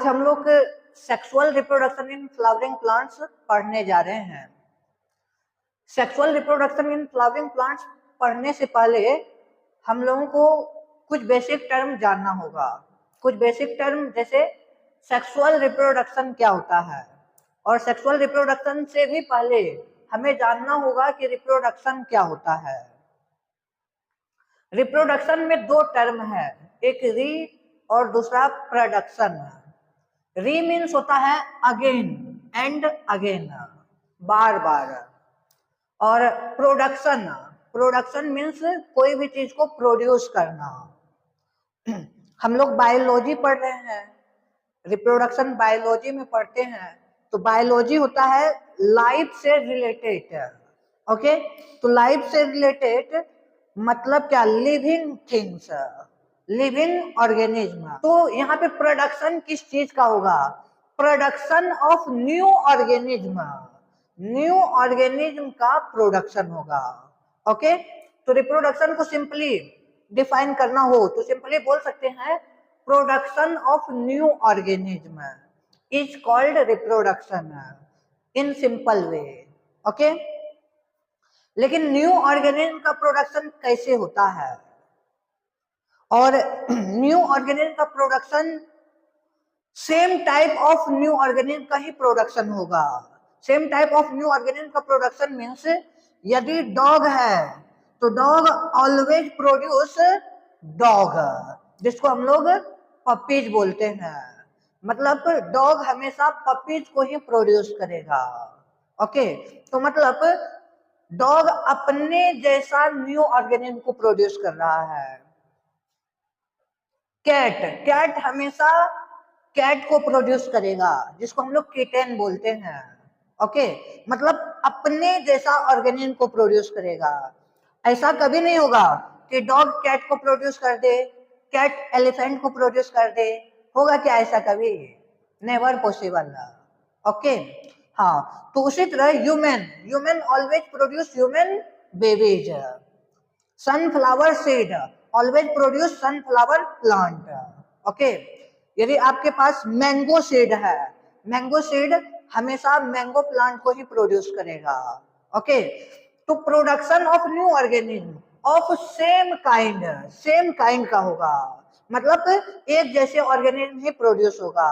आज हम लोग sexual reproduction in flowering plants पढ़ने जा रहे हैं। Sexual reproduction in flowering plants पढ़ने से पहले हम लोगों को कुछ बेसिक टर्म जानना होगा। कुछ बेसिक टर्म जैसे सेक्सुअल रिप्रोडक्शन क्या होता है, और सेक्सुअल रिप्रोडक्शन से भी पहले हमें जानना होगा कि रिप्रोडक्शन क्या होता है। रिप्रोडक्शन में दो टर्म है, एक री और दूसरा प्रोडक्शन। री मीन्स होता है अगेन एंड अगेन, बार बार, और प्रोडक्शन, प्रोडक्शन मीन्स कोई भी चीज को प्रोड्यूस करना। हम लोग बायोलॉजी पढ़ रहे हैं, रिप्रोडक्शन बायोलॉजी में पढ़ते हैं, तो बायोलॉजी होता है लाइफ से रिलेटेड। ओके, तो लाइफ से रिलेटेड मतलब क्या? Living things, living organism. तो यहाँ पे प्रोडक्शन किस चीज का होगा? Production of new organism, new organism का प्रोडक्शन होगा। ओके, तो रिप्रोडक्शन को सिंपली डिफाइन करना हो तो सिंपली बोल सकते हैं production of new organism is called reproduction in simple way. Okay, लेकिन न्यू ऑर्गेनिज्म का प्रोडक्शन कैसे होता है? और न्यू ऑर्गेनिज्म का production same type of new organism का ही प्रोडक्शन होगा। Same type of new organism का प्रोडक्शन मीन्स यदि डॉग है तो डॉग ऑलवेज प्रोड्यूस डॉग, जिसको हम लोग पपीज बोलते हैं। मतलब डॉग हमेशा पपीज को ही प्रोड्यूस करेगा। ओके, तो मतलब डॉग अपने जैसा न्यू ऑर्गेनिज्म को प्रोड्यूस कर रहा है। कैट, कैट हमेशा कैट को प्रोड्यूस करेगा, जिसको हम लोग किटेन बोलते हैं। ओके, मतलब अपने जैसा ऑर्गेनिज्म को प्रोड्यूस करेगा। ऐसा कभी नहीं होगा कि डॉग कैट को प्रोड्यूस कर दे, कैट एलिफेंट को प्रोड्यूस कर दे। होगा क्या ऐसा कभी? Never possible. ओके, हाँ, तो उसी तरह human, human always produce human babies. Sunflower seed always produce sunflower plant. Okay, यदि आपके पास मैंगो सीड है, मैंगो सीड हमेशा मैंगो प्लांट को ही प्रोड्यूस करेगा। ओके, तो production of new organism of same kind, same kind का होगा, मतलब एक जैसे ऑर्गेनिज्म ही प्रोड्यूस होगा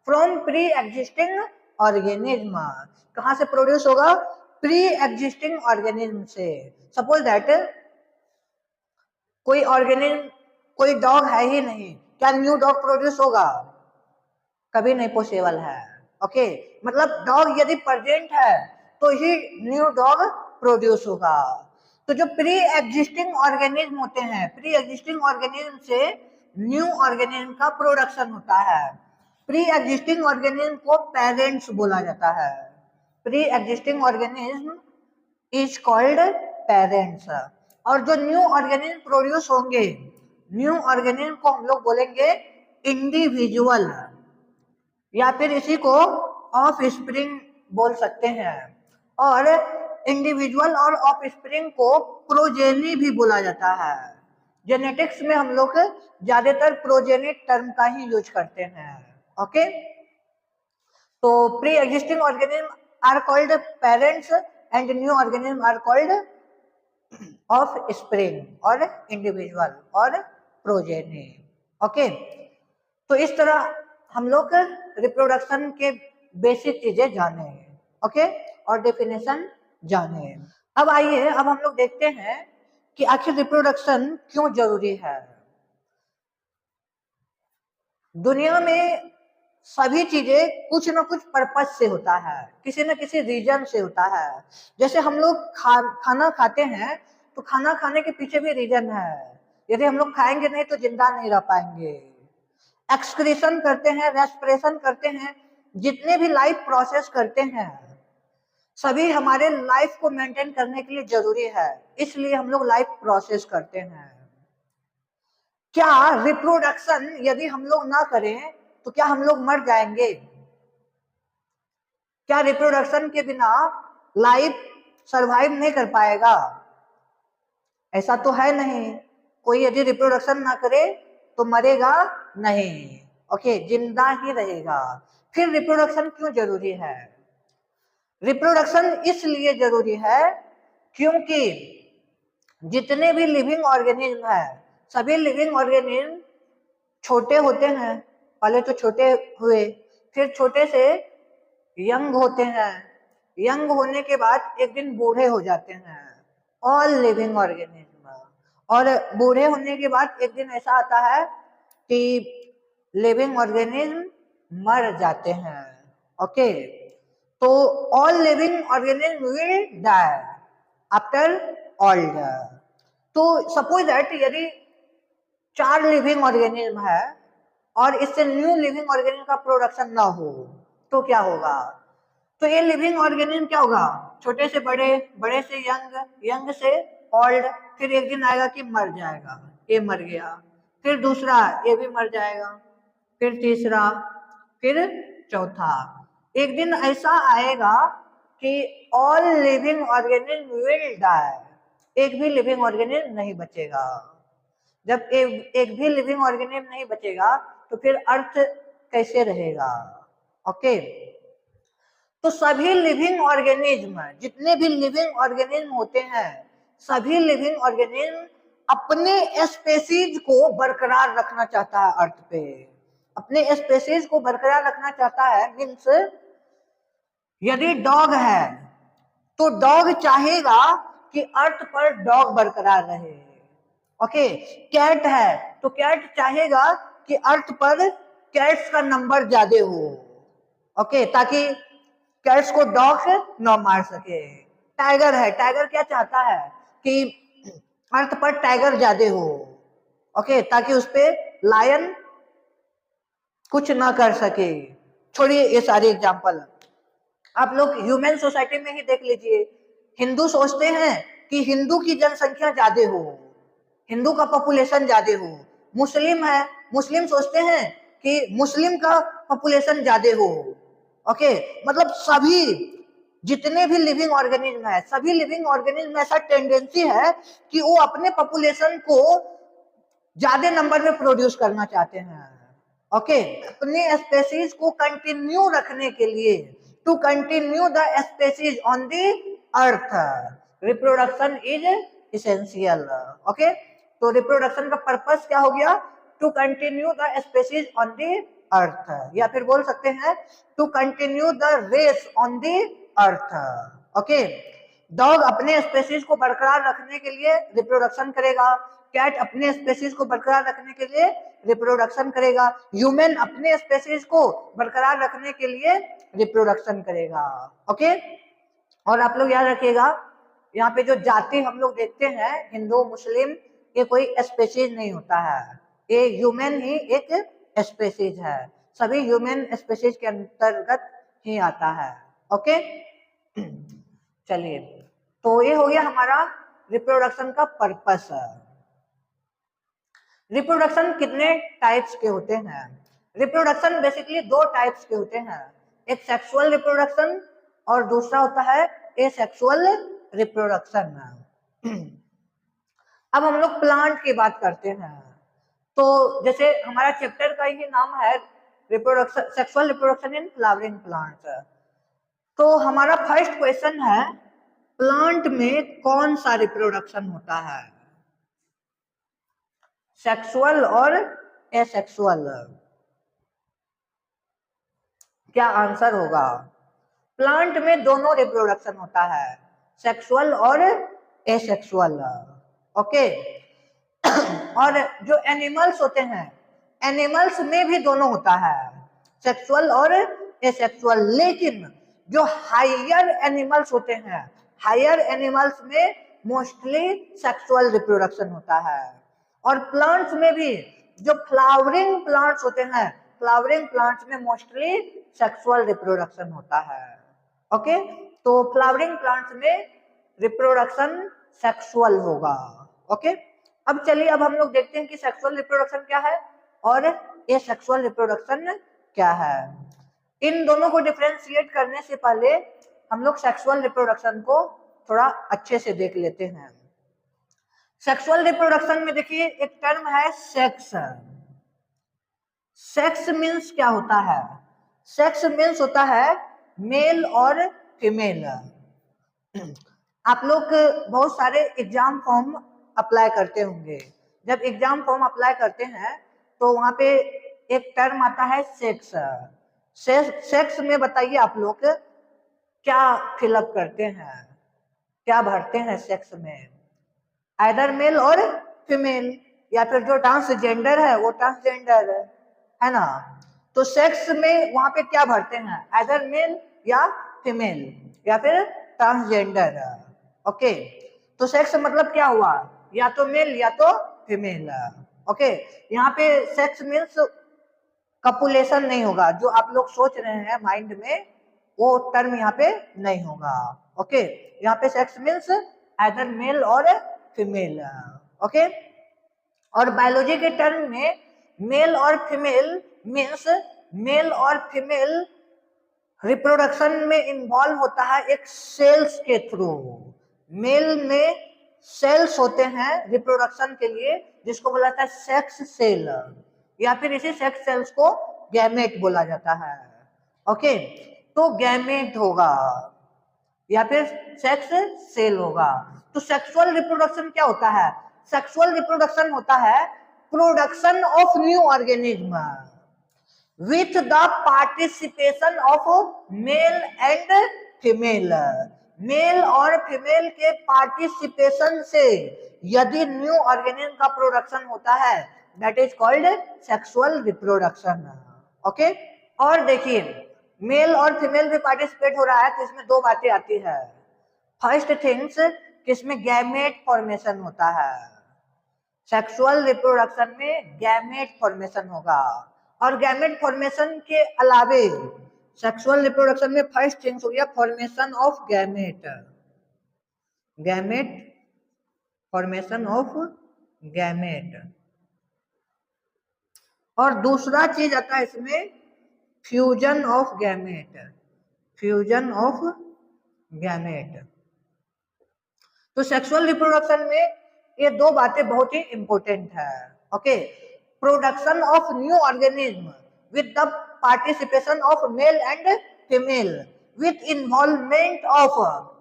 फ्रॉम प्री एग्जिस्टिंग ऑर्गेनिज्म। कहां से प्रोड्यूस होगा? प्री एग्जिस्टिंग ऑर्गेनिज्म से। सपोज दैट कोई ऑर्गेनिज्म, कोई डॉग है ही नहीं, क्या न्यू डॉग प्रोड्यूस होगा? कभी नहीं पॉसिबल है। ओके, मतलब डॉग यदि प्रेजेंट है तो ही न्यू डॉग प्रोड्यूस होगा। तो जो प्री एग्जिस्टिंग ऑर्गेनिज्म होते हैं, प्री एग्जिस्टिंग ऑर्गेनिज्म से न्यू ऑर्गेनिज्म का प्रोडक्शन होता है। प्री एग्जिस्टिंग ऑर्गेनिज्म को पेरेंट्स बोला जाता है। Pre existing organism is called parents. और जो न्यू ऑर्गेनिज्म प्रोड्यूस होंगे, न्यू ऑर्गेनिज्म को हम लोग बोलेंगे इंडिविजुअल, या फिर इसी को ऑफ स्प्रिंग बोल सकते हैं। और इंडिविजुअल और ऑफ स्प्रिंग को प्रोजेनी भी बोला जाता है। जेनेटिक्स में हम लोग ज्यादातर प्रोजेनिक टर्म का ही यूज करते हैं। ओके, तो pre existing organism are called parents and new organism are called offspring और इंडिविजुअल और प्रोजेनी। ओके, तो इस तरह हम लोग रिप्रोडक्शन के बेसिक चीजें जाने। ओके, और डेफिनेशन जाने। अब आइए, अब हम लोग देखते हैं कि आखिर रिप्रोडक्शन क्यों जरूरी है। दुनिया में सभी चीजें कुछ ना कुछ पर्पज से होता है, किसी न किसी रीजन से होता है। जैसे हम लोग खाना खाते हैं तो खाना खाने के पीछे भी रीजन है। यदि हम लोग खाएंगे नहीं तो जिंदा नहीं रह पाएंगे। एक्सक्रीशन करते हैं, रेस्पिरेशन करते हैं, जितने भी लाइफ प्रोसेस करते हैं सभी हमारे लाइफ को मेंटेन करने के लिए जरूरी है, इसलिए हम लोग लाइफ प्रोसेस करते हैं। क्या रिप्रोडक्शन यदि हम लोग ना करें तो क्या हम लोग मर जाएंगे? क्या रिप्रोडक्शन के बिना लाइफ सरवाइव नहीं कर पाएगा? ऐसा तो है नहीं। कोई यदि रिप्रोडक्शन ना करे तो मरेगा नहीं। ओके, जिंदा ही रहेगा। फिर रिप्रोडक्शन क्यों जरूरी है? रिप्रोडक्शन इसलिए जरूरी है क्योंकि जितने भी लिविंग ऑर्गेनिज्म है, सभी लिविंग ऑर्गेनिज्म छोटे होते हैं। पहले तो छोटे हुए, फिर छोटे से यंग होते हैं, यंग होने के बाद एक दिन बूढ़े हो जाते हैं, ऑल लिविंग ऑर्गेनिज्म। और बूढ़े होने के बाद एक दिन ऐसा आता है कि लिविंग ऑर्गेनिज्म मर जाते हैं। ओके, तो all living organism will die after old. तो सपोज दैट यदि 4 लिविंग ऑर्गेनिज्म है और इससे न्यू लिविंग ऑर्गेनिज्म का प्रोडक्शन ना हो तो क्या होगा? तो ये लिविंग ऑर्गेनिज्म क्या होगा? छोटे से बड़े, बड़े से यंग, यंग से ओल्ड, फिर एक दिन आएगा कि मर जाएगा, ये मर गया, फिर दूसरा ये भी मर जाएगा, फिर तीसरा, फिर चौथा। एक दिन ऐसा आएगा कि all living organism will die, एक भी लिविंग ऑर्गेनिज्म नहीं बचेगा। जब एक भी लिविंग ऑर्गेनिज्म नहीं बचेगा तो फिर अर्थ कैसे रहेगा? ओके, तो सभी लिविंग ऑर्गेनिज्म, जितने भी लिविंग ऑर्गेनिज्म होते हैं, सभी लिविंग ऑर्गेनिज्म अपने स्पेसीज को बरकरार रखना चाहता है अर्थ पे, अपने स्पेसीज को बरकरार रखना चाहता है। मीन्स यदि डॉग है तो डॉग चाहेगा कि अर्थ पर डॉग बरकरार रहे। ओके, कैट है तो कैट चाहेगा कि अर्थ पर कैट्स का नंबर ज्यादा हो। ओके, ताकि कैट्स को डॉग न मार सके। टाइगर है, टाइगर क्या चाहता है कि अर्थ पर टाइगर ज्यादा हो। ओके, ताकि उस पे लायन कुछ ना कर सके। छोड़िए ये सारे एग्जांपल, आप लोग ह्यूमन सोसाइटी में ही देख लीजिए। हिंदू सोचते हैं कि हिंदू की जनसंख्या ज्यादा हो, हिंदू का पॉपुलेशन ज्यादा हो। मुस्लिम है, मुस्लिम सोचते हैं कि मुस्लिम का पॉपुलेशन ज्यादा हो। ओके, मतलब सभी जितने भी लिविंग ऑर्गेनिज्म है, सभी लिविंग ऑर्गेनिज्म में ऐसा टेंडेंसी है कि वो अपने पॉपुलेशन को ज्यादा नंबर में प्रोड्यूस करना चाहते हैं। ओके, अपने स्पेसीज को कंटिन्यू रखने के लिए, to continue the species on the earth, reproduction is essential. Okay, तो रिप्रोडक्शन का पर्पस क्या हो गया? To continue the species on the earth, या फिर बोल सकते हैं to continue the race on the earth. Okay, dog अपने स्पेसीज को बरकरार रखने के लिए रिप्रोडक्शन करेगा, कैट अपने स्पेसीज को बरकरार रखने के लिए रिप्रोडक्शन करेगा, ह्यूमन अपने स्पेसीज को बरकरार रखने के लिए रिप्रोडक्शन करेगा। ओके, और आप लोग याद रखिएगा, यहाँ पे जो जाति हम लोग देखते हैं हिंदू मुस्लिम, ये कोई स्पेसीज नहीं होता है, ये ह्यूमन ही एक स्पेसीज है, सभी ह्यूमन स्पेसीज के अंतर्गत ही आता है। ओके, चलिए, तो ये हो गया हमारा रिप्रोडक्शन का पर्पस। रिप्रोडक्शन कितने टाइप्स के होते हैं? रिप्रोडक्शन बेसिकली 2 टाइप्स के होते हैं, एक सेक्सुअल रिप्रोडक्शन और दूसरा होता है एसेक्सुअल रिप्रोडक्शन। अब हम लोग प्लांट की बात करते हैं, तो जैसे हमारा चैप्टर का ही नाम है reproduction, sexual reproduction in flowering plants. तो हमारा फर्स्ट क्वेश्चन है, प्लांट में कौन सा रिप्रोडक्शन होता है, सेक्सुअल और एसेक्सुअल? क्या आंसर होगा? प्लांट में दोनों रिप्रोडक्शन होता है, सेक्सुअल और एसेक्सुअल। ओके, और जो एनिमल्स होते हैं, एनिमल्स में भी दोनों होता है, सेक्सुअल और एसेक्सुअल। लेकिन जो हायर एनिमल्स होते हैं, हायर एनिमल्स में मोस्टली सेक्सुअल रिप्रोडक्शन होता है। और प्लांट्स में भी जो फ्लावरिंग प्लांट्स होते हैं, फ्लावरिंग प्लांट्स में मोस्टली सेक्सुअल रिप्रोडक्शन होता है। ओके, तो फ्लावरिंग प्लांट्स में रिप्रोडक्शन सेक्सुअल होगा। ओके, अब चलिए, अब हम लोग देखते हैं कि सेक्सुअल रिप्रोडक्शन क्या है और ये सेक्सुअल रिप्रोडक्शन क्या है। इन दोनों को डिफरेंशिएट करने से पहले हम लोग सेक्सुअल रिप्रोडक्शन को थोड़ा अच्छे से देख लेते हैं। सेक्सुअल रिप्रोडक्शन में देखिए एक टर्म है सेक्स, सेक्स मीन्स क्या होता है? सेक्स मीन्स होता है मेल और फीमेल। आप लोग बहुत सारे एग्जाम फॉर्म अप्लाई करते होंगे। जब एग्जाम फॉर्म अप्लाई करते हैं तो वहां पे एक टर्म आता है सेक्स। सेक्स में बताइए आप लोग क्या फिलअप करते हैं, क्या भरते हैं सेक्स में? आइदर मेल और फीमेल, या फिर जो ट्रांसजेंडर है वो ट्रांसजेंडर है ना। तो सेक्स में वहां पे क्या भरते हैं? आइदर मेल या फीमेल या फिर ट्रांसजेंडर। ओके, तो सेक्स मतलब क्या हुआ? या तो मेल या तो फीमेल। ओके, यहाँ पे सेक्स मीन्स कपुलेशन नहीं होगा। जो आप लोग सोच रहे हैं माइंड में वो टर्म यहाँ पे नहीं होगा। ओके, यहाँ पे सेक्स मीन्स आइदर मेल और फीमेल। ओके, और बायोलॉजी के टर्म में मेल और फीमेल मीन्स मेल और फीमेल रिप्रोडक्शन में इन्वॉल्व होता है एक सेल्स के थ्रू। मेल में सेल्स होते हैं रिप्रोडक्शन के लिए, जिसको बोला जाता है सेक्स सेल, या फिर इसी सेक्स सेल्स को गैमेट बोला जाता है। ओके, तो गैमेट होगा या फिर सेक्स सेल होगा। तो सेक्सुअल रिप्रोडक्शन क्या होता है? सेक्सुअल रिप्रोडक्शन होता है production of new organism with the participation of male and female। Male और फीमेल के पार्टिसिपेशन से यदि न्यू ऑर्गेनिज्म का प्रोडक्शन होता है, that is called sexual reproduction. Okay, और देखिए मेल और फीमेल भी पार्टिसिपेट हो रहा है तो इसमें दो बातें आती है। फर्स्ट थिंग्स कि इसमें गैमेट फॉर्मेशन होता है। सेक्सुअल रिप्रोडक्शन में गैमेट फॉर्मेशन होगा, और गैमेट फॉर्मेशन के अलावे सेक्सुअल रिप्रोडक्शन में फर्स्ट थिंग्स हो गया formation of gamete. Gamete, formation of gamete. और दूसरा चीज आता है इसमें fusion of gamete. Fusion of gamete. तो सेक्सुअल रिप्रोडक्शन में ये दो बातें बहुत ही इंपॉर्टेंट है। Okay, production of new organism with the participation of male and female with involvement of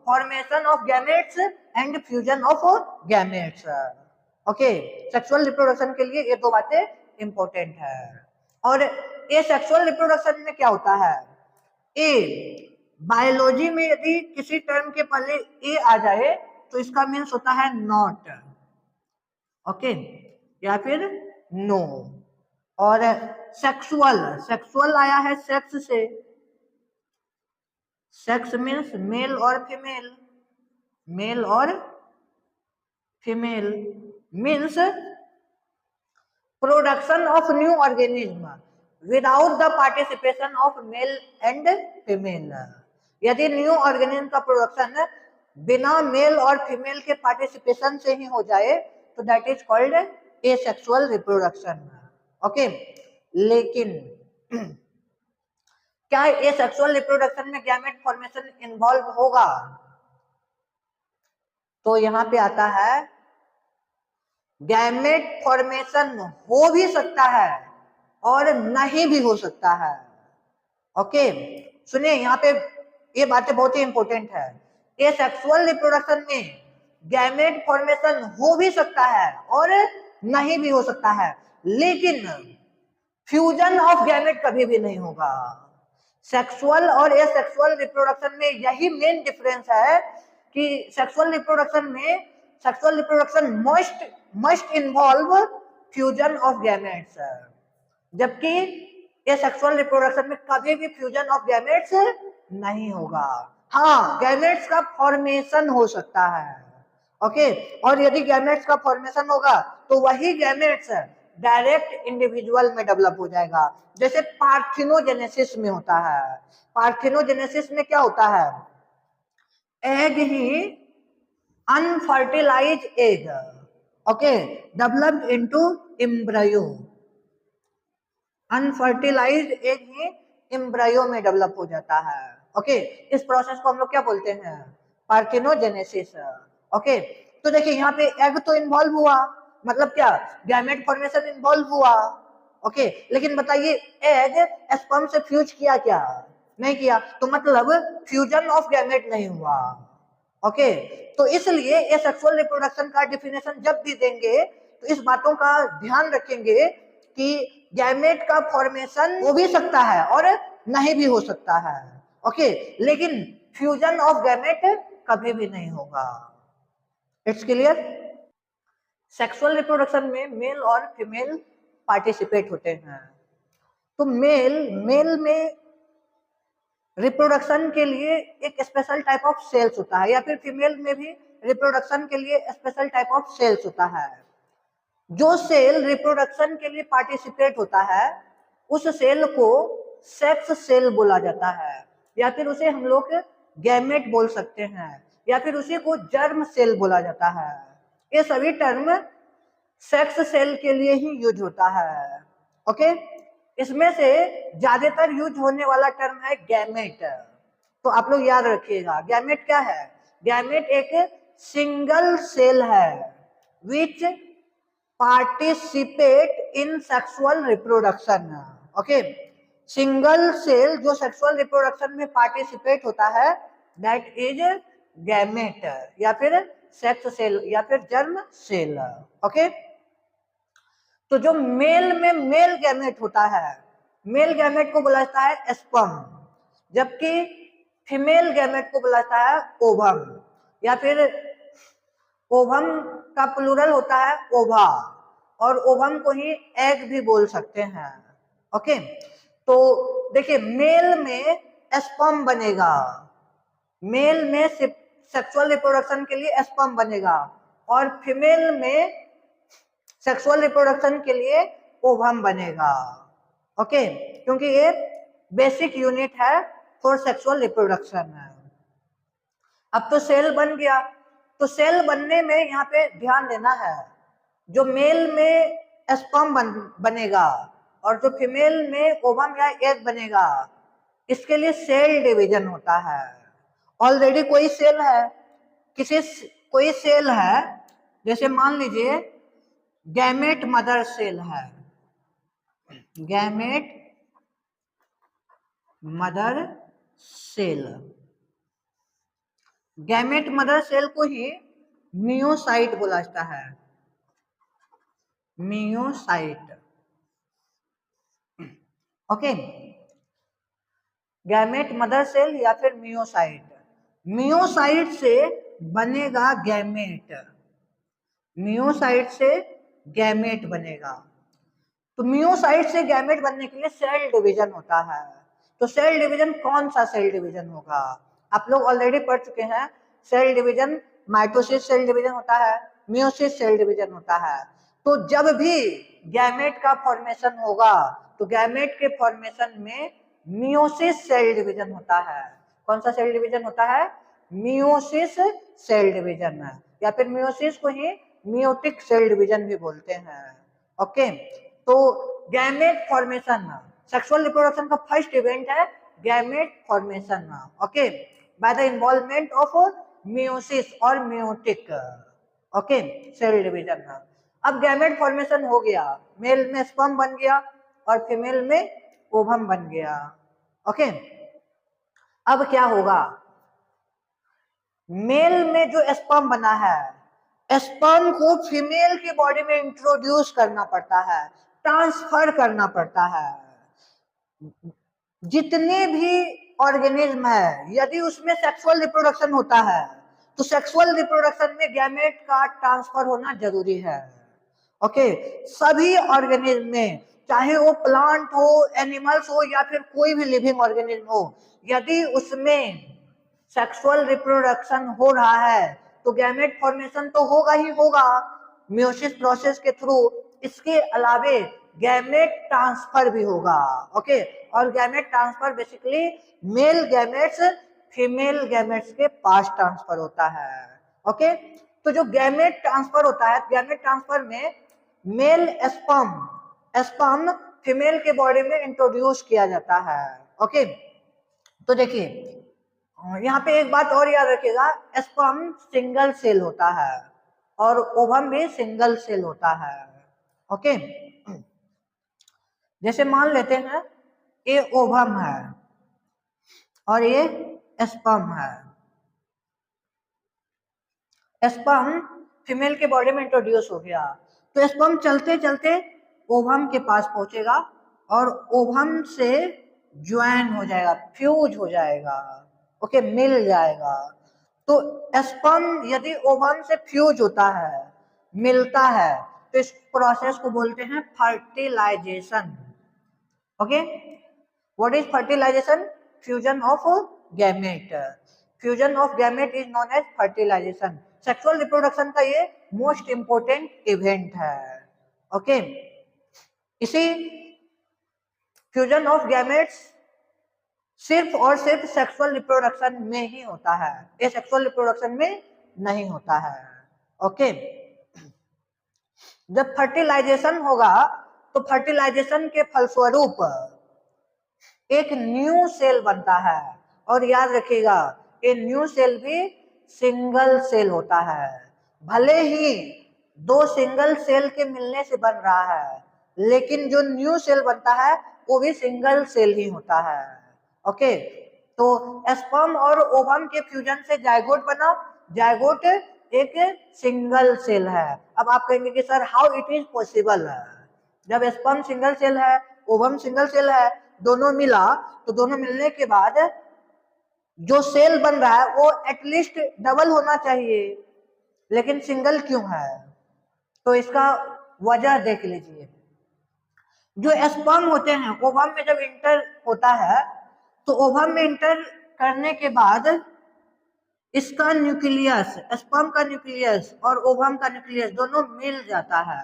formation of gametes and fusion of gametes. Okay, sexual reproduction के लिए ये दो बातें इंपॉर्टेंट है। और ये सेक्सुअल रिप्रोडक्शन में क्या होता है? ए, बायोलॉजी में यदि किसी टर्म के पहले ए आ जाए तो इसका मीन्स होता है नॉट। ओके, या फिर नो। और सेक्सुअल, सेक्सुअल आया है सेक्स से। सेक्स मीन्स मेल और फीमेल। मेल और female means production of new organism without the participation of male and female. यदि न्यू ऑर्गेनिज्म का प्रोडक्शन बिना मेल और फीमेल के पार्टिसिपेशन से ही हो जाए तो that is called asexual reproduction. Okay, लेकिन क्या एसेक्सुअल रिप्रोडक्शन में गैमेट फॉर्मेशन इन्वॉल्व होगा? तो यहां पे आता है गैमेट फॉर्मेशन हो भी सकता है और नहीं भी हो सकता है। ओके, सुनिए यहाँ पे ये बातें बहुत ही इंपॉर्टेंट है। एसेक्सुअल रिप्रोडक्शन में गैमेट फॉर्मेशन हो भी सकता है और नहीं भी हो सकता है, लेकिन फ्यूजन ऑफ गैमेट कभी भी नहीं होगा। सेक्सुअल और एसेक्सुअल रिप्रोडक्शन में यही मेन डिफरेंस है कि sexual reproduction must involve fusion of gametes, जबकि एसेक्सुअल रिप्रोडक्शन में कभी भी फ्यूजन ऑफ गैमेट्स नहीं होगा। हाँ, गैमेट्स का फॉर्मेशन हो सकता है। ओके, और यदि गैमेट्स का फॉर्मेशन होगा तो वही गैमेट्स डायरेक्ट इंडिविजुअल में डेवलप हो जाएगा, जैसे पार्थिनोजेनेसिस में होता है। पार्थिनोजेनेसिस में क्या होता है? एग ही unfertilise egg, okay, developed into embryo. Unfertilised egg ही एम्ब्रायो में डेवलप हो जाता है। ओके, इस प्रोसेस को हम लोग क्या बोलते हैं? पार्थिनोजेनेसिस। ओके, तो देखिए यहाँ पे एग तो इन्वॉल्व हुआ, मतलब क्या? गैमेट फॉर्मेशन इन्वॉल्व हुआ। ओके, लेकिन बताइए एग स्पर्म से फ्यूज किया क्या? नहीं किया, तो मतलब फ्यूजन ऑफ गैमेट नहीं हुआ। ओके, तो इसलिए ये सेक्सुअल रिप्रोडक्शन का डिफिनेशन जब भी देंगे तो इस बातों का ध्यान रखेंगे कि गैमेट का फॉर्मेशन हो भी सकता है और नहीं भी हो सकता है। ओके, लेकिन फ्यूजन ऑफ गैमेट कभी भी नहीं होगा। It's clear? सेक्सुअल रिप्रोडक्शन में मेल और फीमेल पार्टिसिपेट होते हैं। तो मेल में रिप्रोडक्शन के लिए एक स्पेशल टाइप ऑफ सेल्स होता है, या फिर फीमेल में भी रिप्रोडक्शन के लिए स्पेशल टाइप ऑफ सेल्स होता है। जो सेल रिप्रोडक्शन के लिए पार्टिसिपेट होता है उस सेल को सेक्स सेल बोला जाता है, या फिर उसे हम लोग गैमेट बोल सकते हैं, या फिर उसी को जर्म सेल बोला जाता है। ये सभी टर्म सेक्स सेल के लिए ही यूज होता है। ओके, इसमें से ज्यादातर यूज होने वाला टर्म है गैमेट। तो आप लोग याद रखिएगा, गैमेट क्या है? गैमेट एक सिंगल सेल है which participate in sexual reproduction. Okay, single cell जो सेक्सुअल रिप्रोडक्शन में पार्टिसिपेट होता है दैट इज गैमेट, या फिर सेक्स सेल, या फिर जर्म सेल। ओके, तो जो मेल में मेल गैमेट होता है, मेल गैमेट को बोला जाता है स्पर्म, जबकि फीमेल गैमेट को बोला जाता है ओवम, या फिर ओवम का प्लूरल होता है ओवा, और ओवम को ही एग भी बोल सकते हैं। ओके, तो देखिए मेल में स्पर्म बनेगा, मेल में सेक्सुअल रिप्रोडक्शन के लिए स्पर्म बनेगा, और फीमेल में सेक्सुअल रिप्रोडक्शन के लिए ओवम बनेगा। ओके, क्योंकि ये बेसिक यूनिट है फॉर सेक्सुअल रिप्रोडक्शन। अब तो सेल बन गया, तो सेल बनने में यहाँ पे ध्यान देना है, जो मेल में स्पर्म बनेगा और जो फीमेल में ओवम या एग बनेगा, इसके लिए सेल डिवीजन होता है। ऑलरेडी कोई सेल है, कोई सेल है, जैसे मान लीजिए गैमेट मदर सेल है, gamete mother cell, gamete mother cell को ही मियोसाइट बोला जाता है, meiocyte. Okay, gamete mother cell या फिर मियोसाइट, मियोसाइट से बनेगा गैमेट, मियोसाइट से गैमेट बनेगा। तो मियोसाइट से गैमेट बनने के लिए सेल डिवीजन होता है। तो सेल डिवीजन कौन सा सेल डिवीजन होगा? आप लोग ऑलरेडी पढ़ चुके हैं, cell division mitosis cell division होता है, मियोसिस सेल डिवीजन होता है। तो जब भी गैमेट का फॉर्मेशन होगा तो गैमेट के फॉर्मेशन में मियोसिस सेल डिवीजन होता है। कौन सा सेल डिवीजन होता है? मियोसिस सेल डिवीजन, या फिर मियोसिस को ही मियोटिक सेल डिवीजन भी बोलते हैं। ओके, तो गैमेट फॉर्मेशन, सेक्सुअल रिप्रोडक्शन का फर्स्ट इवेंट है gamete formation. Okay, by the involvement of meiosis और मियोटिक ओके सेल डिवीजन। अब गैमेट फॉर्मेशन हो गया, मेल में स्पर्म बन गया और फीमेल में ओवम बन गया। ओके, अब क्या होगा? मेल में जो स्पर्म बना है, स्पर्म को फीमेल की बॉडी में इंट्रोड्यूस करना पड़ता है, ट्रांसफर करना पड़ता है। जितने भी ऑर्गेनिज्म है, यदि उसमें सेक्सुअल रिप्रोडक्शन होता है तो सेक्सुअल रिप्रोडक्शन में गैमेट का ट्रांसफर होना जरूरी है। ओके, सभी ऑर्गेनिज्म में, चाहे वो प्लांट हो, एनिमल्स हो, या फिर कोई भी लिविंग ऑर्गेनिज्म हो, यदि उसमें सेक्सुअल रिप्रोडक्शन हो रहा है तो गैमेट फॉर्मेशन तो होगा ही होगा मियोसिस प्रोसेस के थ्रू। इसके अलावे गैमेट ट्रांसफर भी होगा। ओके, और gamete transfer basically male gametes female gametes के पास ट्रांसफर होता है। ओके, तो जो गैमेट ट्रांसफर होता है, गैमेट ट्रांसफर में मेल स्पर्म फीमेल के बॉडी में इंट्रोड्यूस किया जाता है। ओके, तो देखिए यहाँ पे एक बात और याद रखिएगा, स्पर्म सिंगल सेल होता है और ओवम भी सिंगल सेल होता है। ओके, जैसे मान लेते हैं ये ओवम है और ये स्पर्म है। स्पर्म फीमेल के बॉडी में इंट्रोड्यूस हो गया, तो स्पर्म चलते चलते ओवम के पास पहुंचेगा और ओवम से ज्वाइन हो जाएगा, फ्यूज हो जाएगा, ओके, मिल जाएगा। तो स्पर्म यदि ओवम से फ्यूज होता है, मिलता है, तो इस प्रोसेस को बोलते हैं fertilisation. Okay, what is fertilisation? Fusion of gamete. Fusion of gamete is known as fertilisation. Sexual reproduction का ये मोस्ट इंपोर्टेंट इवेंट है। ओके, इसी फ्यूजन ऑफ गैमेट्स सिर्फ और सिर्फ सेक्सुअल रिप्रोडक्शन में ही होता है, ये सेक्सुअल रिप्रोडक्शन में नहीं होता है। ओके, जब फर्टिलाइजेशन होगा तो फर्टिलाइजेशन के फलस्वरूप एक न्यू सेल बनता है, और याद रखिएगा ये न्यू सेल भी सिंगल सेल होता है। भले ही दो सिंगल सेल के मिलने से बन रहा है, लेकिन जो न्यू सेल बनता है वो भी सिंगल सेल ही होता है। ओके, तो स्पर्म और ओवम के फ्यूजन से जायगोट बना। जायगोट एक सिंगल सेल है। अब आप कहेंगे कि sir how it is possible? जब स्पर्म सिंगल सेल है, ओवम सिंगल सेल है, दोनों मिला, तो दोनों मिलने के बाद जो सेल बन रहा है वो एटलीस्ट डबल होना चाहिए, लेकिन सिंगल क्यों है? तो इसका वजह देख लीजिए। जो स्पर्म होते हैं ओवम में जब इंटर होता है, तो ओवम में इंटर करने के बाद इसका न्यूक्लियस, स्पर्म का न्यूक्लियस और ओवम का न्यूक्लियस दोनों मिल जाता है,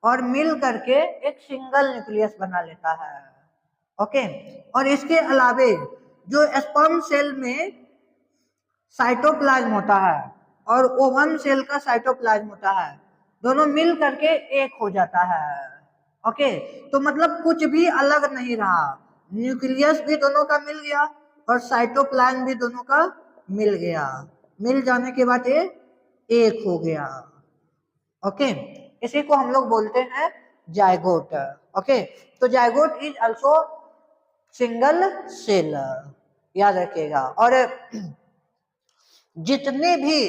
और मिल करके एक सिंगल न्यूक्लियस बना लेता है। ओके, और इसके अलावे जो स्पर्म सेल में साइटोप्लाज्म होता है और ओवम सेल का साइटोप्लाज्म होता है, दोनों मिल करके एक हो जाता है। ओके, तो मतलब कुछ भी अलग नहीं रहा, न्यूक्लियस भी दोनों का मिल गया और साइटोप्लाज्म भी दोनों का मिल गया। मिल जाने के बाद ये एक हो गया। ओके, इसी को हम लोग बोलते हैं जायगोट। ओके, तो zygote is also single cell, याद रखिएगा। और जितने भी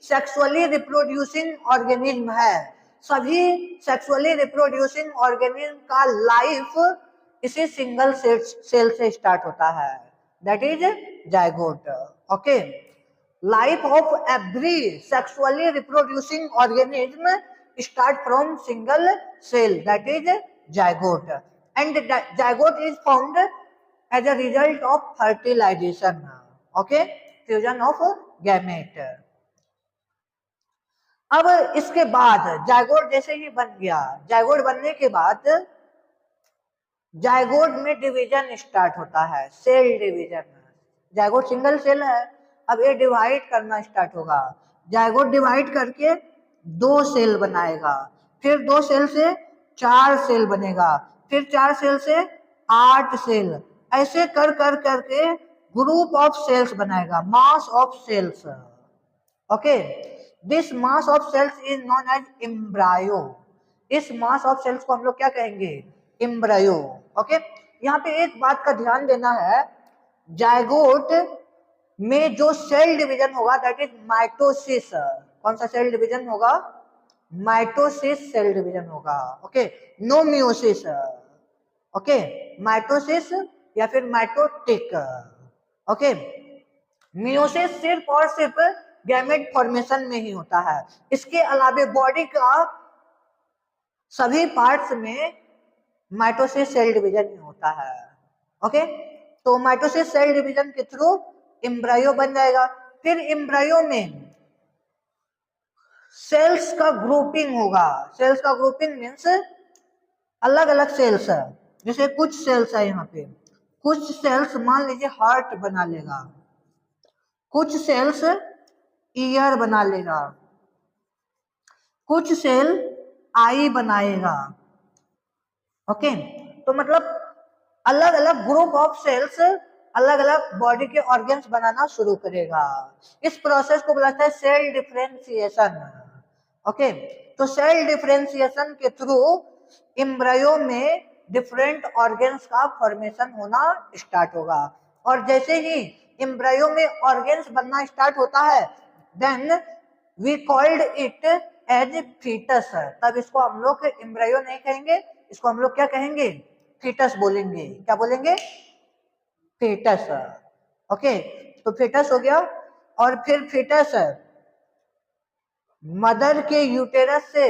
सेक्सुअली रिप्रोड्यूसिंग ऑर्गेनिज्म है, सभी सेक्सुअली रिप्रोड्यूसिंग ऑर्गेनिज्म का लाइफ इसी सिंगल सेल से स्टार्ट होता है, that is zygote. Okay, life of every sexually reproducing organism start from single cell, that is zygote, and zygote is found as a result of fertilisation. Okay, fusion of gamete. अब इसके बाद zygote जैसे ही बन गया, zygote बनने के बाद zygote में डिवीजन स्टार्ट होता है, cell division. Zygote single cell है, अब ये डिवाइड करना स्टार्ट होगा। जायगोट डिवाइड करके दो सेल बनाएगा, फिर दो सेल से चार सेल बनेगा, फिर चार सेल से 8 सेल, ऐसे कर कर करके ग्रुप ऑफ सेल्स बनाएगा, mass of cells. Okay, this mass of cells is known as embryo. इस मास ऑफ सेल्स को हम लोग क्या कहेंगे? एम्ब्रायो। ओके, यहाँ पे एक बात का ध्यान देना है, जायगोट में जो सेल डिवीजन होगा दैट इज माइटोसिस। कौन सा सेल डिवीजन होगा? माइटोसिस सेल डिवीजन होगा। Okay, no meiosis. Okay, mitosis या फिर माइटोटिक। ओके, मियोसिस सिर्फ और सिर्फ गैमेट फॉर्मेशन में ही होता है, इसके अलावे बॉडी का सभी पार्ट्स में माइटोसिस सेल डिवीजन ही होता है। ओके, तो माइटोसिस सेल डिवीजन के थ्रू एम्ब्रायो बन जाएगा। फिर एम्ब्रायो में सेल्स का ग्रुपिंग होगा। सेल्स का ग्रुपिंग मीन्स अलग अलग सेल्स है, जैसे कुछ सेल्स है यहाँ पे, कुछ सेल्स मान लीजिए हार्ट बना लेगा, कुछ सेल्स ईयर बना लेगा, कुछ सेल आई बनाएगा। ओके, तो मतलब अलग अलग ग्रुप ऑफ सेल्स अलग अलग बॉडी के ऑर्गन्स बनाना शुरू करेगा। इस प्रोसेस को बुलाता है सेल डिफरेंशिएशन। ओके, तो सेल डिफरेंशिएशन के थ्रू एम्ब्रायो में डिफरेंट ऑर्गेन्स का फॉर्मेशन होना स्टार्ट होगा। और जैसे ही एम्ब्रायो में ऑर्गेन्स बनना स्टार्ट होता है then we called it as foetus. तब इसको हम लोग एम्ब्रायो नहीं कहेंगे, इसको हम लोग क्या कहेंगे, फीटस बोलेंगे। क्या बोलेंगे, फीटस। ओके, तो फीटस हो गया। और फिर फीटस मदर के यूटेरस से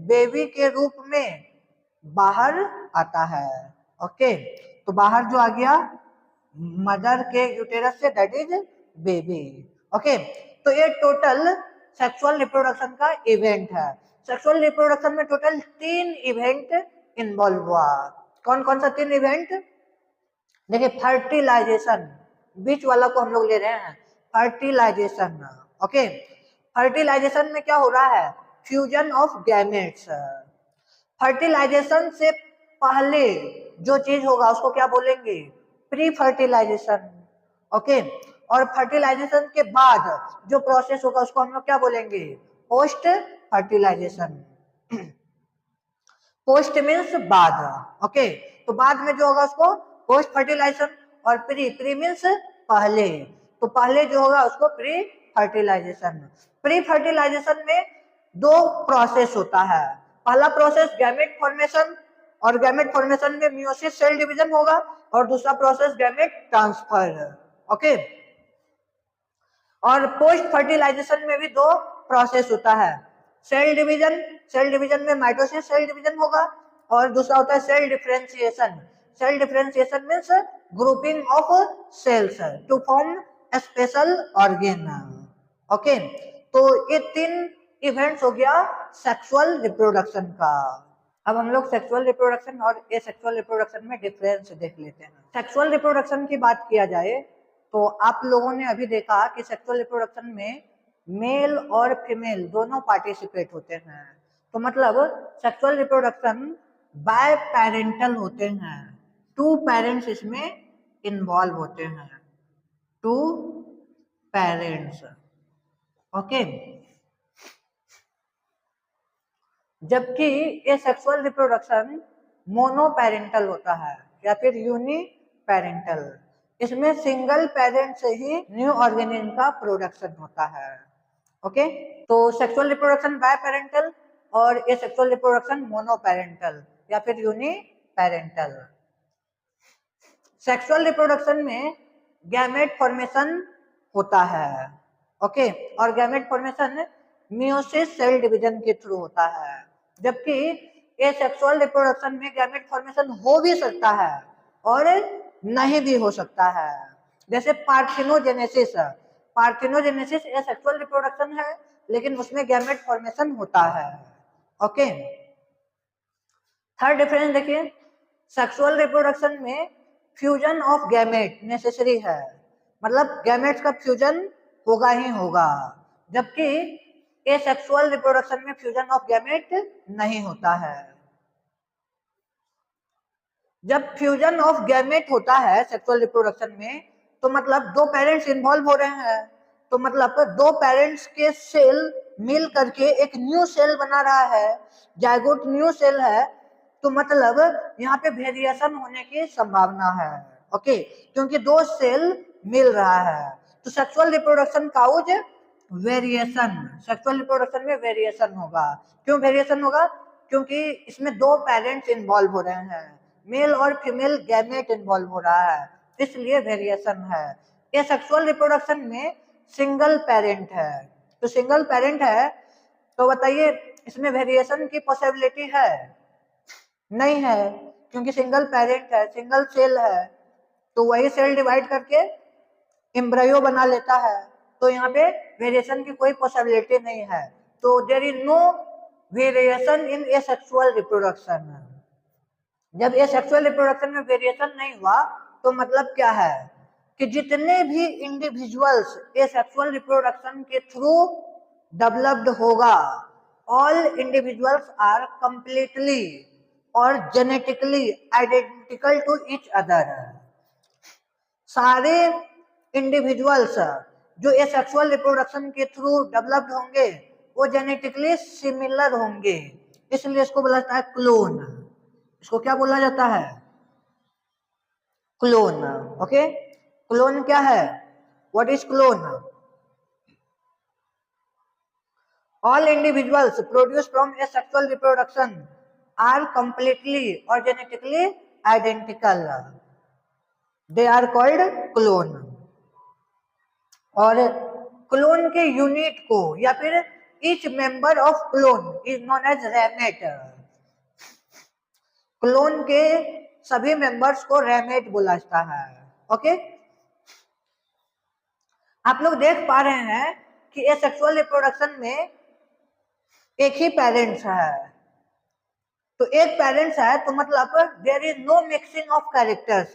बेबी के रूप में बाहर आता है। ओके, तो बाहर जो आ गया मदर के यूटेरस से, दैट इज बेबी। ओके, तो ये टोटल सेक्सुअल रिप्रोडक्शन का इवेंट है। सेक्सुअल रिप्रोडक्शन में टोटल 3 इवेंट इन्वॉल्व हुआ। कौन कौन सा 3 इवेंट? देखिए, फर्टिलाइजेशन, बीच वाला को हम लोग ले रहे हैं, फर्टिलाइजेशन। ओके, फर्टिलाइजेशन में क्या हो रहा है, फ्यूजन ऑफ गैमेट्स। फर्टिलाइजेशन से पहले जो चीज होगा उसको क्या बोलेंगे, प्री फर्टिलाइजेशन। ओके, और फर्टिलाइजेशन के बाद जो प्रोसेस होगा उसको हम लोग क्या बोलेंगे, पोस्ट फर्टिलाइजेशन। पोस्ट मीन्स बाद। ओके, तो बाद में जो होगा उसको पोस्ट फर्टिलाइजेशन, और प्री, प्री मीन्स पहले, तो पहले जो होगा उसको प्री फर्टिलाइजेशन। प्री फर्टिलाइजेशन में 2 प्रोसेस होता है। पहला प्रोसेस गैमेट फॉर्मेशन, और गैमेट फॉर्मेशन में मियोसिस सेल डिवीजन होगा, और दूसरा प्रोसेस गैमेट ट्रांसफर। ओके, और पोस्ट फर्टिलाइजेशन में भी 2 प्रोसेस होता है, सेल डिवीजन, सेल डिवीजन में माइटोसिस सेल डिवीजन होगा, और दूसरा होता है cell differentiation. Cell differentiation means grouping of cells to form special organ. Okay, तो ये 3 इवेंट्स हो गया सेक्सुअल रिप्रोडक्शन का। अब हम लोग सेक्सुअल रिप्रोडक्शन और एसेक्सुअल रिप्रोडक्शन में डिफरेंस देख लेते हैं। सेक्सुअल रिप्रोडक्शन की बात किया जाए तो आप लोगों ने अभी देखा कि सेक्सुअल रिप्रोडक्शन में मेल और फीमेल दोनों पार्टिसिपेट होते हैं। तो मतलब सेक्सुअल रिप्रोडक्शन बाय पेरेंटल होते हैं, 2 पेरेंट्स इसमें इन्वॉल्व होते हैं, 2 पेरेंट्स। ओके, जबकि ये सेक्सुअल रिप्रोडक्शन मोनो पेरेंटल होता है या फिर यूनि पेरेंटल। इसमें सिंगल पेरेंट से ही न्यू ऑर्गेनिज्म का प्रोडक्शन होता है। ओके, तो सेक्सुअल रिप्रोडक्शन बाय पेरेंटल और ये सेक्सुअल रिप्रोडक्शन मोनो पेरेंटल या फिर यूनि पेरेंटल। सेक्सुअल रिप्रोडक्शन में गैमेट फॉर्मेशन होता है। ओके, और gamete formation meiosis cell division के थ्रू होता है, जबकि ये सेक्सुअल रिप्रोडक्शन में गैमेट फॉर्मेशन हो भी सकता है और नहीं भी हो सकता है। जैसे पार्थिनोजेनेसिस, पार्थिनोजेनेसिस ये सेक्सुअल रिप्रोडक्शन है लेकिन उसमें गैमेट फॉर्मेशन होता है। ओके, थर्ड डिफरेंस देखिए, सेक्सुअल रिप्रोडक्शन में फ्यूजन ऑफ गैमेट नेसेसरी है, मतलब गैमेट्स का फ्यूजन होगा ही होगा, जबकि एसेक्सुअल रिप्रोडक्शन में फ्यूजन ऑफ गैमेट नहीं होता है। जब फ्यूजन ऑफ गैमेट होता है सेक्सुअल रिप्रोडक्शन में तो मतलब 2 पेरेंट्स इन्वॉल्व हो रहे हैं, तो मतलब 2 पेरेंट्स के सेल मिल करके एक न्यू सेल बना रहा है, जायगोट न्यू सेल है, तो मतलब यहाँ पे वेरिएशन होने की संभावना है। ओके, क्योंकि 2 सेल मिल रहा है, तो sexual reproduction cause variation, sexual reproduction में वेरिएशन होगा। क्यों वेरिएशन होगा? क्योंकि इसमें 2 पेरेंट्स इन्वॉल्व हो रहे हैं, मेल और फीमेल गैमेट इन्वॉल्व हो रहा है, इसलिए वेरिएशन है। ये सेक्सुअल रिप्रोडक्शन में सिंगल पेरेंट है, तो सिंगल पेरेंट है तो बताइए इसमें वेरिएशन की पॉसिबिलिटी है? नहीं है, क्योंकि सिंगल पेरेंट है, सिंगल सेल है, तो वही सेल डिवाइड करके एम्ब्रायो बना लेता है, तो यहाँ पे वेरिएशन की कोई पॉसिबिलिटी नहीं है। तो there is no variation in asexual reproduction. जब एसेक्सुअल रिप्रोडक्शन में वेरिएशन नहीं हुआ तो मतलब क्या है कि जितने भी इंडिविजुअल्स एसेक्सुअल रिप्रोडक्शन के थ्रू डेवलप्ड होगा, ऑल इंडिविजुअल्स आर कंप्लीटली और genetically identical to each other. सारे इंडिविजुअल्स जो एसेक्सुअल रिप्रोडक्शन के थ्रू डेवलप्ड होंगे वो जेनेटिकली सिमिलर होंगे, इसलिए इसको बोला जाता है क्लोन। इसको क्या बोला जाता है? क्लोन। ओके, क्लोन क्या है? What is clone? All individuals produced from a sexual reproduction are completely or genetically identical. They are called clone. और क्लोन के यूनिट को या फिर each member of clone is known as ramet. Clone के सभी members को रैमेट बोला जाता है। ओके, आप लोग देख पा रहे हैं कि ये सेक्सुअल रिप्रोडक्शन में एक ही पेरेंट्स है, तो एक पेरेंट्स है तो मतलब there is no mixing of characters.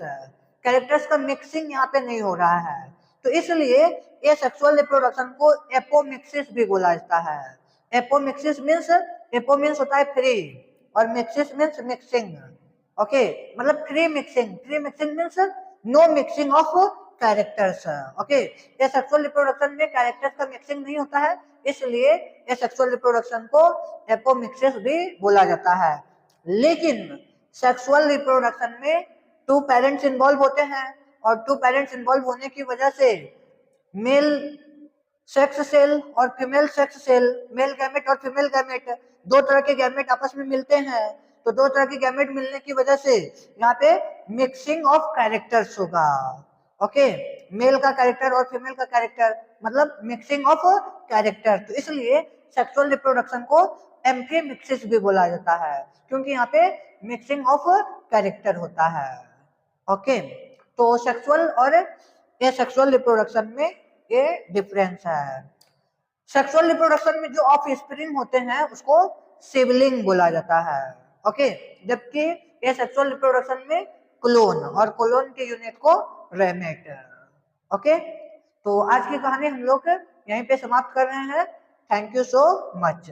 Characters का मिक्सिंग यहाँ पे नहीं हो रहा है, तो इसलिए ये सेक्सुअल रिप्रोडक्शन को एपोमिक्सिस भी बोला जाता है। एपोमिक्सिस मीन्स, एपो मीन्स होता है फ्री और मिक्सिस मीन्स मिक्सिंग। ओके, मतलब free mixing. Free mixing means no mixing of characters. Okay, ये सेक्सुअल रिप्रोडक्शन में कैरेक्टर्स का मिक्सिंग नहीं होता है, इसलिए ये सेक्सुअल रिप्रोडक्शन को एपोमिक्सिस भी बोला जाता है। लेकिन सेक्सुअल रिप्रोडक्शन में टू पेरेंट्स इन्वॉल्व होते हैं और टू पेरेंट्स इन्वॉल्व होने की वजह से मेल सेक्स सेल और female sex cell, male gamete और फीमेल गैमेट, दो तरह के गैमेट आपस में मिलते हैं, तो दो तरह के गैमेट मिलने की वजह से यहाँ पे मिक्सिंग ऑफ कैरेक्टर्स होगा। ओके, मेल का कैरेक्टर और फीमेल का कैरेक्टर मतलब मिक्सिंग ऑफ कैरेक्टर, तो इसलिए सेक्सुअल रिप्रोडक्शन को एम्फीमिक्सिस भी बोला जाता है, क्योंकि यहाँ पे मिक्सिंग ऑफ कैरेक्टर होता है। ओके, तो सेक्सुअल और ये सेक्सुअल रिप्रोडक्शन में ये डिफरेंस है। सेक्सुअल रिप्रोडक्शन में जो ऑफ स्प्रिंग होते हैं उसको सिबलिंग बोला जाता है। ओके, जबकि ये सेक्सुअल रिप्रोडक्शन में क्लोन और क्लोन के यूनिट को रैमेट। ओके, तो आज की कहानी हम लोग यहीं पे समाप्त कर रहे हैं। Thank you so much.